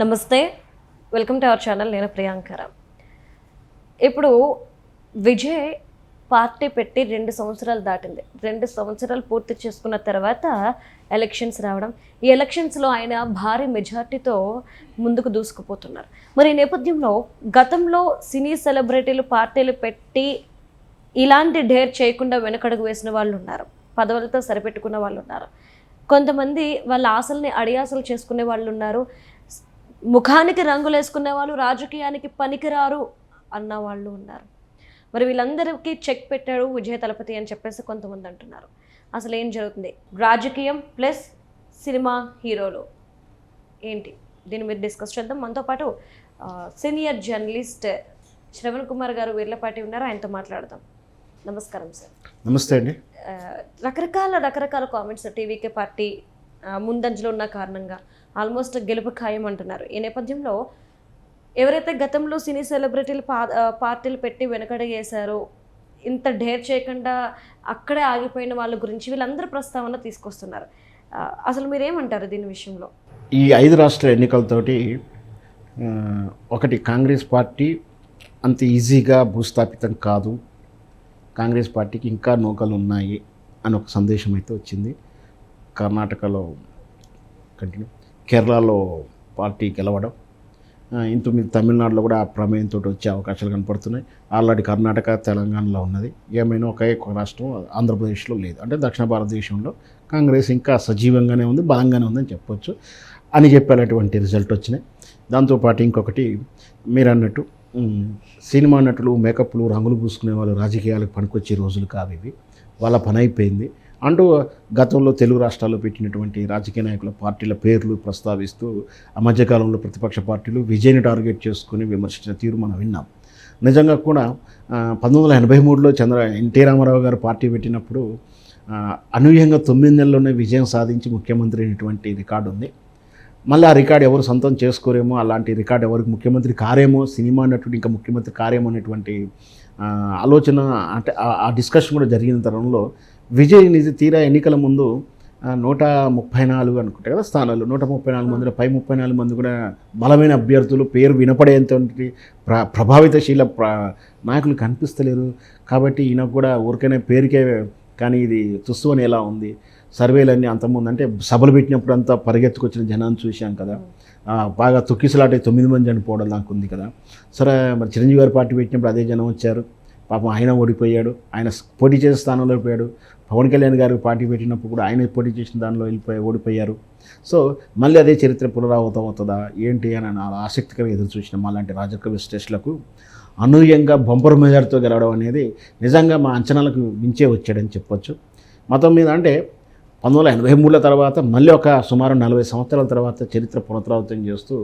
నమస్తే, welcome to our channel. నేను ప్రియాంకర. ఇప్పుడు విజయ్ పార్టీ పెట్టి 2 సంవత్సరాలు దాటింది. 2 సంవత్సరాలు పూర్తి చేసుకున్న తర్వాత ఎలక్షన్స్ రావడం, ఈ ఎలక్షన్స్లో ఆయన భారీ మెజార్టీతో ముందుకు దూసుకుపోతున్నారు. మరి ఈ నేపథ్యంలో గతంలో సినీ సెలబ్రిటీలు పార్టీలు పెట్టి ఇలాంటి డేర్ చేయకుండా వెనకడుగు వేసిన వాళ్ళు ఉన్నారు, పదవులతో సరిపెట్టుకున్న వాళ్ళు ఉన్నారు, కొంతమంది వాళ్ళ ఆశల్ని అడియాసలు చేసుకునే వాళ్ళు ఉన్నారు, ముఖానికి రంగులు వేసుకునే వాళ్ళు, రాజకీయానికి పనికిరారు అన్న వాళ్ళు ఉన్నారు. మరి వీళ్ళందరికీ చెక్ పెట్టాడు విజయ్ తలపతి అని చెప్పేసి కొంతమంది అంటున్నారు. అసలు ఏం జరుగుతుంది? రాజకీయం ప్లస్ సినిమా హీరోలు ఏంటి? దీని మీద డిస్కస్ చేద్దాం. మనతో పాటు సీనియర్ జర్నలిస్ట్ శ్రవణ్ కుమార్ గారు వీర్లపాటి ఉన్నారు, ఆయనతో మాట్లాడదాం. నమస్కారం సార్. నమస్తే అండి. రకరకాల కామెంట్స్ టీవీకే పార్టీ ముందంజలో ఉన్న కారణంగా ఆల్మోస్ట్ గెలుపు ఖాయం అంటున్నారు. ఈ నేపథ్యంలో ఎవరైతే గతంలో సినీ సెలబ్రిటీలు పార్టీలు పెట్టి వెనకడుగేశారో, ఇంత డేర్ చేయకుండా అక్కడే ఆగిపోయిన వాళ్ళ గురించి వీళ్ళందరూ ప్రస్తావన తీసుకొస్తున్నారు. అసలు మీరేమంటారు దీని విషయంలో? ఈ 5 రాష్ట్రాల ఎన్నికలతోటి ఒకటి, కాంగ్రెస్ పార్టీ అంత ఈజీగా భూస్థాపితం కాదు, కాంగ్రెస్ పార్టీకి ఇంకా నూకలు ఉన్నాయి అని ఒక సందేశం అయితే వచ్చింది. కర్ణాటకలో కంటిన్యూ, కేరళలో పార్టీ గెలవడం, ఇంతకుముందు తమిళనాడులో కూడా ఆ ప్రమేయంతో వచ్చే అవకాశాలు కనపడుతున్నాయి. ఆల్రెడీ కర్ణాటక, తెలంగాణలో ఉన్నది. ఏమైనా ఒకే ఒక రాష్ట్రం ఆంధ్రప్రదేశ్లో లేదు. అంటే దక్షిణ భారతదేశంలో కాంగ్రెస్ ఇంకా సజీవంగానే ఉంది, బలంగానే ఉందని చెప్పొచ్చు అని చెప్పేటువంటి రిజల్ట్ వచ్చినాయి. దాంతోపాటు ఇంకొకటి, మీరు అన్నట్టు సినిమా నటులు మేకప్లు రంగులు పూసుకునే వాళ్ళు రాజకీయాలకు పనికొచ్చే రోజులు కావు ఇవి, వాళ్ళ పని అయిపోయింది అంటూ గతంలో తెలుగు రాష్ట్రాల్లో పెట్టినటువంటి రాజకీయ నాయకుల పార్టీల పేర్లు ప్రస్తావిస్తూ ఆ మధ్యకాలంలో ప్రతిపక్ష పార్టీలు విజయ్ని టార్గెట్ చేసుకుని విమర్శించిన తీరు మనం విన్నాం. నిజంగా కూడా 1983లో ఎన్టీ రామారావు గారు పార్టీ పెట్టినప్పుడు అనూహ్యంగా 9 నెలల్లోనే విజయం సాధించి ముఖ్యమంత్రి అయినటువంటి రికార్డు ఉంది. మళ్ళీ ఆ రికార్డు ఎవరు సొంతం చేసుకోరేమో, అలాంటి రికార్డు ఎవరికి ముఖ్యమంత్రి కారేమో, సినిమా నటుడు ఇంకా ముఖ్యమంత్రి కారేమో అనేటువంటి ఆలోచన, అంటే ఆ డిస్కషన్ కూడా జరిగిన తరుణంలో విజయ్ నిజ తీరా ఎన్నికల ముందు 134 అనుకుంటే కదా స్థానాలు, 134 మందిలో పై 34 మంది కూడా బలమైన అభ్యర్థులు, పేరు వినపడేంతటి ప్రభావితశీల నాయకులు కనిపిస్తలేరు. కాబట్టి ఈయనకు కూడా ఊరికనే పేరుకే కానీ ఇది తుస్సు అని ఎలా ఉంది. సర్వేలన్నీ అంతకుముందు అంటే సభలు పెట్టినప్పుడు అంతా పరిగెత్తుకొచ్చిన జనాన్ని చూశాం కదా, బాగా తొక్కిసలాటే 9 మంది చనిపోవడం నాకు ఉంది కదా. సరే, మరి చిరంజీవి గారి పార్టీ పెట్టినప్పుడు అదే జనం వచ్చారు, పాపం ఆయన ఓడిపోయాడు, ఆయన పోటీ చేసే స్థానంలో ఓడిపోయాడు. పవన్ కళ్యాణ్ గారికి పార్టీ పెట్టినప్పుడు కూడా ఆయన పోటీ చేసిన దానిలో ఓడిపోయారు. సో మళ్ళీ అదే చరిత్ర పునరావృతం అవుతుందా ఏంటి అని ఆసక్తికరంగా ఎదురు చూసినాం. అలాంటి రాజకీయ విశ్లేషకులకు అనూహ్యంగా బంపర్ మెజార్టీతో గెలవడం అనేది నిజంగా మా అంచనాలకు మించే వచ్చాడని చెప్పొచ్చు. మొత్తం మీద అంటే 1983 తర్వాత మళ్ళీ ఒక సుమారు 40 సంవత్సరాల తర్వాత చరిత్ర పునరావృతం చేస్తూ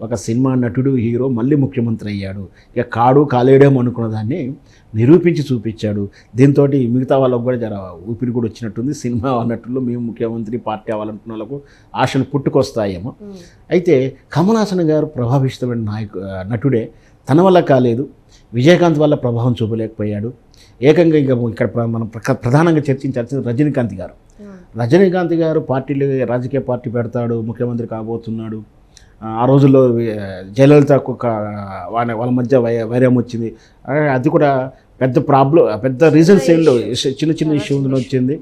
ఒక సినిమా నటుడు, హీరో మళ్ళీ ముఖ్యమంత్రి అయ్యాడు. ఇక కాలేడేమో అనుకున్న దాన్ని నిరూపించి చూపించాడు. దీంతో మిగతా వాళ్ళకు కూడా జర ఊపిరి కూడా వచ్చినట్టుంది. సినిమా నటులు మేము ముఖ్యమంత్రి పార్టీ అవ్వాలనుకున్న వాళ్ళకు ఆశలు పుట్టుకొస్తాయేమో. అయితే కమల్ హాసన్ గారు ప్రభావితమైన నటుడే, తన వల్ల కాలేదు, విజయకాంత్ వల్ల ప్రభావం చూపలేకపోయాడు. ఏకంగా ఇక్కడ మనం ప్రధానంగా చర్చించాల్సింది రజనీకాంత్ గారు రాజకీయ పార్టీ పెడతాడు, ముఖ్యమంత్రి కాబోతున్నాడు. ఆ రోజుల్లో జయలలితకు వాళ్ళ మధ్య వైరం వచ్చింది. అది కూడా పెద్ద రీజన్స్ ఏంలో చిన్న ఇష్యూలో వచ్చింది.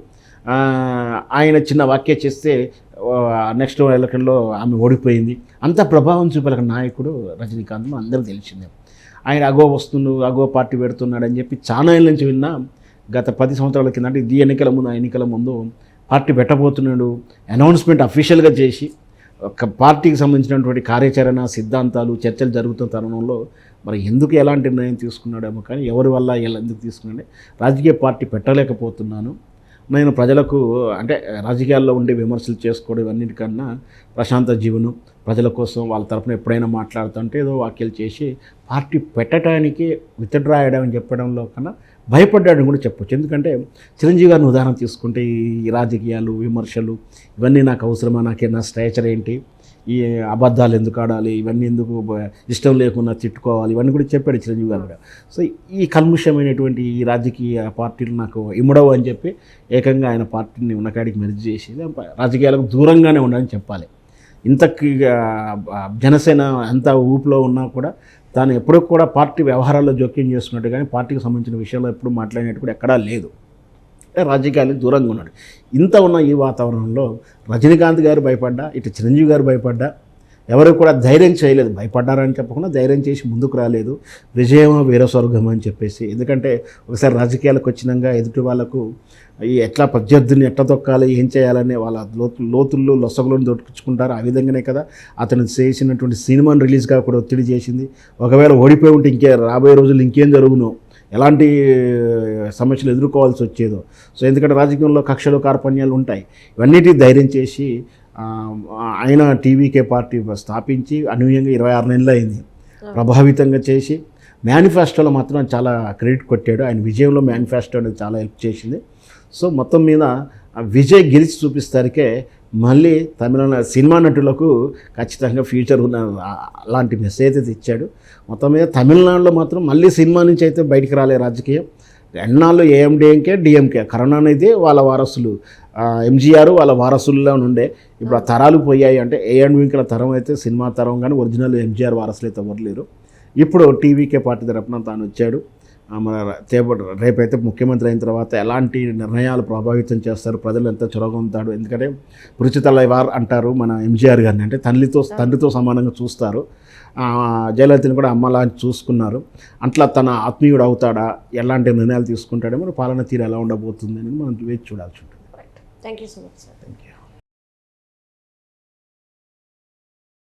ఆయన చిన్న వ్యాఖ్య చేస్తే నెక్స్ట్ ఎలక్షన్లో ఆమె ఓడిపోయింది. అంత ప్రభావం చూపలేక నాయకుడు రజనీకాంత్ అందరికీ తెలిసిందే. ఆయన అగో పార్టీ పెడుతున్నాడు అని చెప్పి చాలా ఏళ్ళ నుంచి విన్నా. గత 10 సంవత్సరాల కింద, అంటే ఈ ఎన్నికల ముందు పార్టీ పెట్టబోతున్నాడు అనౌన్స్మెంట్ అఫీషియల్గా చేసి ఒక పార్టీకి సంబంధించినటువంటి కార్యాచరణ, సిద్ధాంతాలు, చర్చలు జరుగుతున్న తరుణంలో మరి ఎందుకు ఎలాంటి నిర్ణయం తీసుకున్నాడేమో, కానీ ఎవరి వల్ల ఎందుకు తీసుకున్నాడే, రాజకీయ పార్టీ పెట్టలేకపోతున్నాను నేను, ప్రజలకు అంటే రాజకీయాల్లో ఉండే విమర్శలు చేసుకోవడం ఇవన్నిటికన్నా ప్రశాంత జీవనం, ప్రజల కోసం వాళ్ళ తరఫున ఎప్పుడైనా మాట్లాడుతుంటే ఏదో వ్యాఖ్యలు చేసి పార్టీ పెట్టడానికి విత్డ్రా అయ్యడం చెప్పడంలో కన్నా భయపడ్డాడని కూడా చెప్పొచ్చు. ఎందుకంటే చిరంజీవి గారిని ఉదాహరణ తీసుకుంటే ఈ రాజకీయాలు, విమర్శలు ఇవన్నీ నాకు అవసరమా, నా స్ట్రేచర్ ఏంటి, ఈ అబద్ధాలు ఎందుకు ఆడాలి, ఇవన్నీ ఎందుకు ఇష్టం లేకుండా తిట్టుకోవాలి, ఇవన్నీ కూడా చెప్పాడు చిరంజీవి గారు కూడా. సో ఈ కల్ముషమైనటువంటి ఈ రాజకీయ పార్టీలు నాకు ఇమ్మడవు అని చెప్పి ఏకంగా ఆయన పార్టీని ఉన్నకాడికి మెర్జ్ చేసి రాజకీయాలకు దూరంగానే ఉండాలని చెప్పాలి. ఇంత జనసేన అంత ఊపులో ఉన్నా కూడా తాను ఎప్పుడూ కూడా పార్టీ వ్యవహారాల్లో జోక్యం చేస్తున్నట్టు కానీ పార్టీకి సంబంధించిన విషయాల్లో ఎప్పుడు మాట్లాడినట్టు కూడా ఎక్కడా లేదు. రాజకీయాలకు దూరంగా ఉన్నాడు. ఇంత ఉన్న ఈ వాతావరణంలో రజనీకాంత్ గారు భయపడ్డా, ఇటు చిరంజీవి గారు భయపడ్డా, ఎవరు కూడా ధైర్యం చేయలేదు. భయపడ్డారని చెప్పకుండా ధైర్యం చేసి ముందుకు రాలేదు. విజయమో వీర స్వర్గం అని చెప్పేసి. ఎందుకంటే ఒకసారి రాజకీయాలకు వచ్చినాక ఎదుటి వాళ్ళకు ఈ ఎట్లా ప్రత్యర్థిని ఎట్లా తొక్కాలి, ఏం చేయాలని వాళ్ళ లోతుల్లో లొసగులను దొరికించుకుంటారు. ఆ విధంగానే కదా అతను చేసినటువంటి సినిమాను రిలీజ్గా కూడా ఒత్తిడి చేసింది. ఒకవేళ ఓడిపోయి ఉంటే రాబోయే రోజుల్లో ఇంకేం జరుగునో, ఎలాంటి సమస్యలు ఎదుర్కోవాల్సి వచ్చేదో. సో ఎందుకంటే రాజకీయంలో కక్షలు కార్పణ్యాలు ఉంటాయి. ఇవన్నిటి ధైర్యం చేసి ఆయన టీవీకే పార్టీ స్థాపించి అనూహ్యంగా 26 నెలలు అయింది. ప్రభావితంగా చేసి మేనిఫెస్టోలో మాత్రం చాలా క్రెడిట్ కొట్టాడు. ఆయన విజయంలో మేనిఫెస్టో అనేది చాలా హెల్ప్ చేసింది. సో మొత్తం మీద విజయ్ గెలిచి చూపిస్తారికే మళ్ళీ తమిళ సినిమా నటులకు ఖచ్చితంగా ఫ్యూచర్ ఉన్న అలాంటి మెసేజ్ అయితే ఇచ్చాడు. మొత్తం మీద తమిళనాడులో మాత్రం మళ్ళీ సినిమా నుంచి అయితే బయటికి రాలే రాజకీయం. ఎన్నాళ్ళు ఏఎండిఎంకే డిఎంకే, కరోనా అనేది వాళ్ళ వారసులు, ఎంజీఆర్ వాళ్ళ వారసుల్లో ఉండే. ఇప్పుడు ఆ తరాలు పోయాయి. అంటే ఏఎండిఎంకేల తరం అయితే సినిమా తరం, కానీ ఒరిజినల్ ఎంజీఆర్ వారసులు అయితే ఎవరు లేరు. ఇప్పుడు టీవీకే పార్టీ తరపున తాను వచ్చాడు. మన రేపైతే ముఖ్యమంత్రి అయిన తర్వాత ఎలాంటి నిర్ణయాలు ప్రభావితం చేస్తారు, ప్రజలు ఎంత చొరగొంతాడు. ఎందుకంటే పురుచితలవార్ అంటారు మన ఎంజీఆర్ గారిని, అంటే తండ్రితో సమానంగా చూస్తారు. జయలలితని కూడా అమ్మలా చూసుకున్నారు. అట్లా తన ఆత్మీయుడు అవుతాడా, ఎలాంటి నిర్ణయాలు తీసుకుంటాడో, మరి పాలన తీరు ఎలా ఉండబోతుంది అని మనం వేచి చూడాల్సి ఉంటుంది. Thank you so much sir.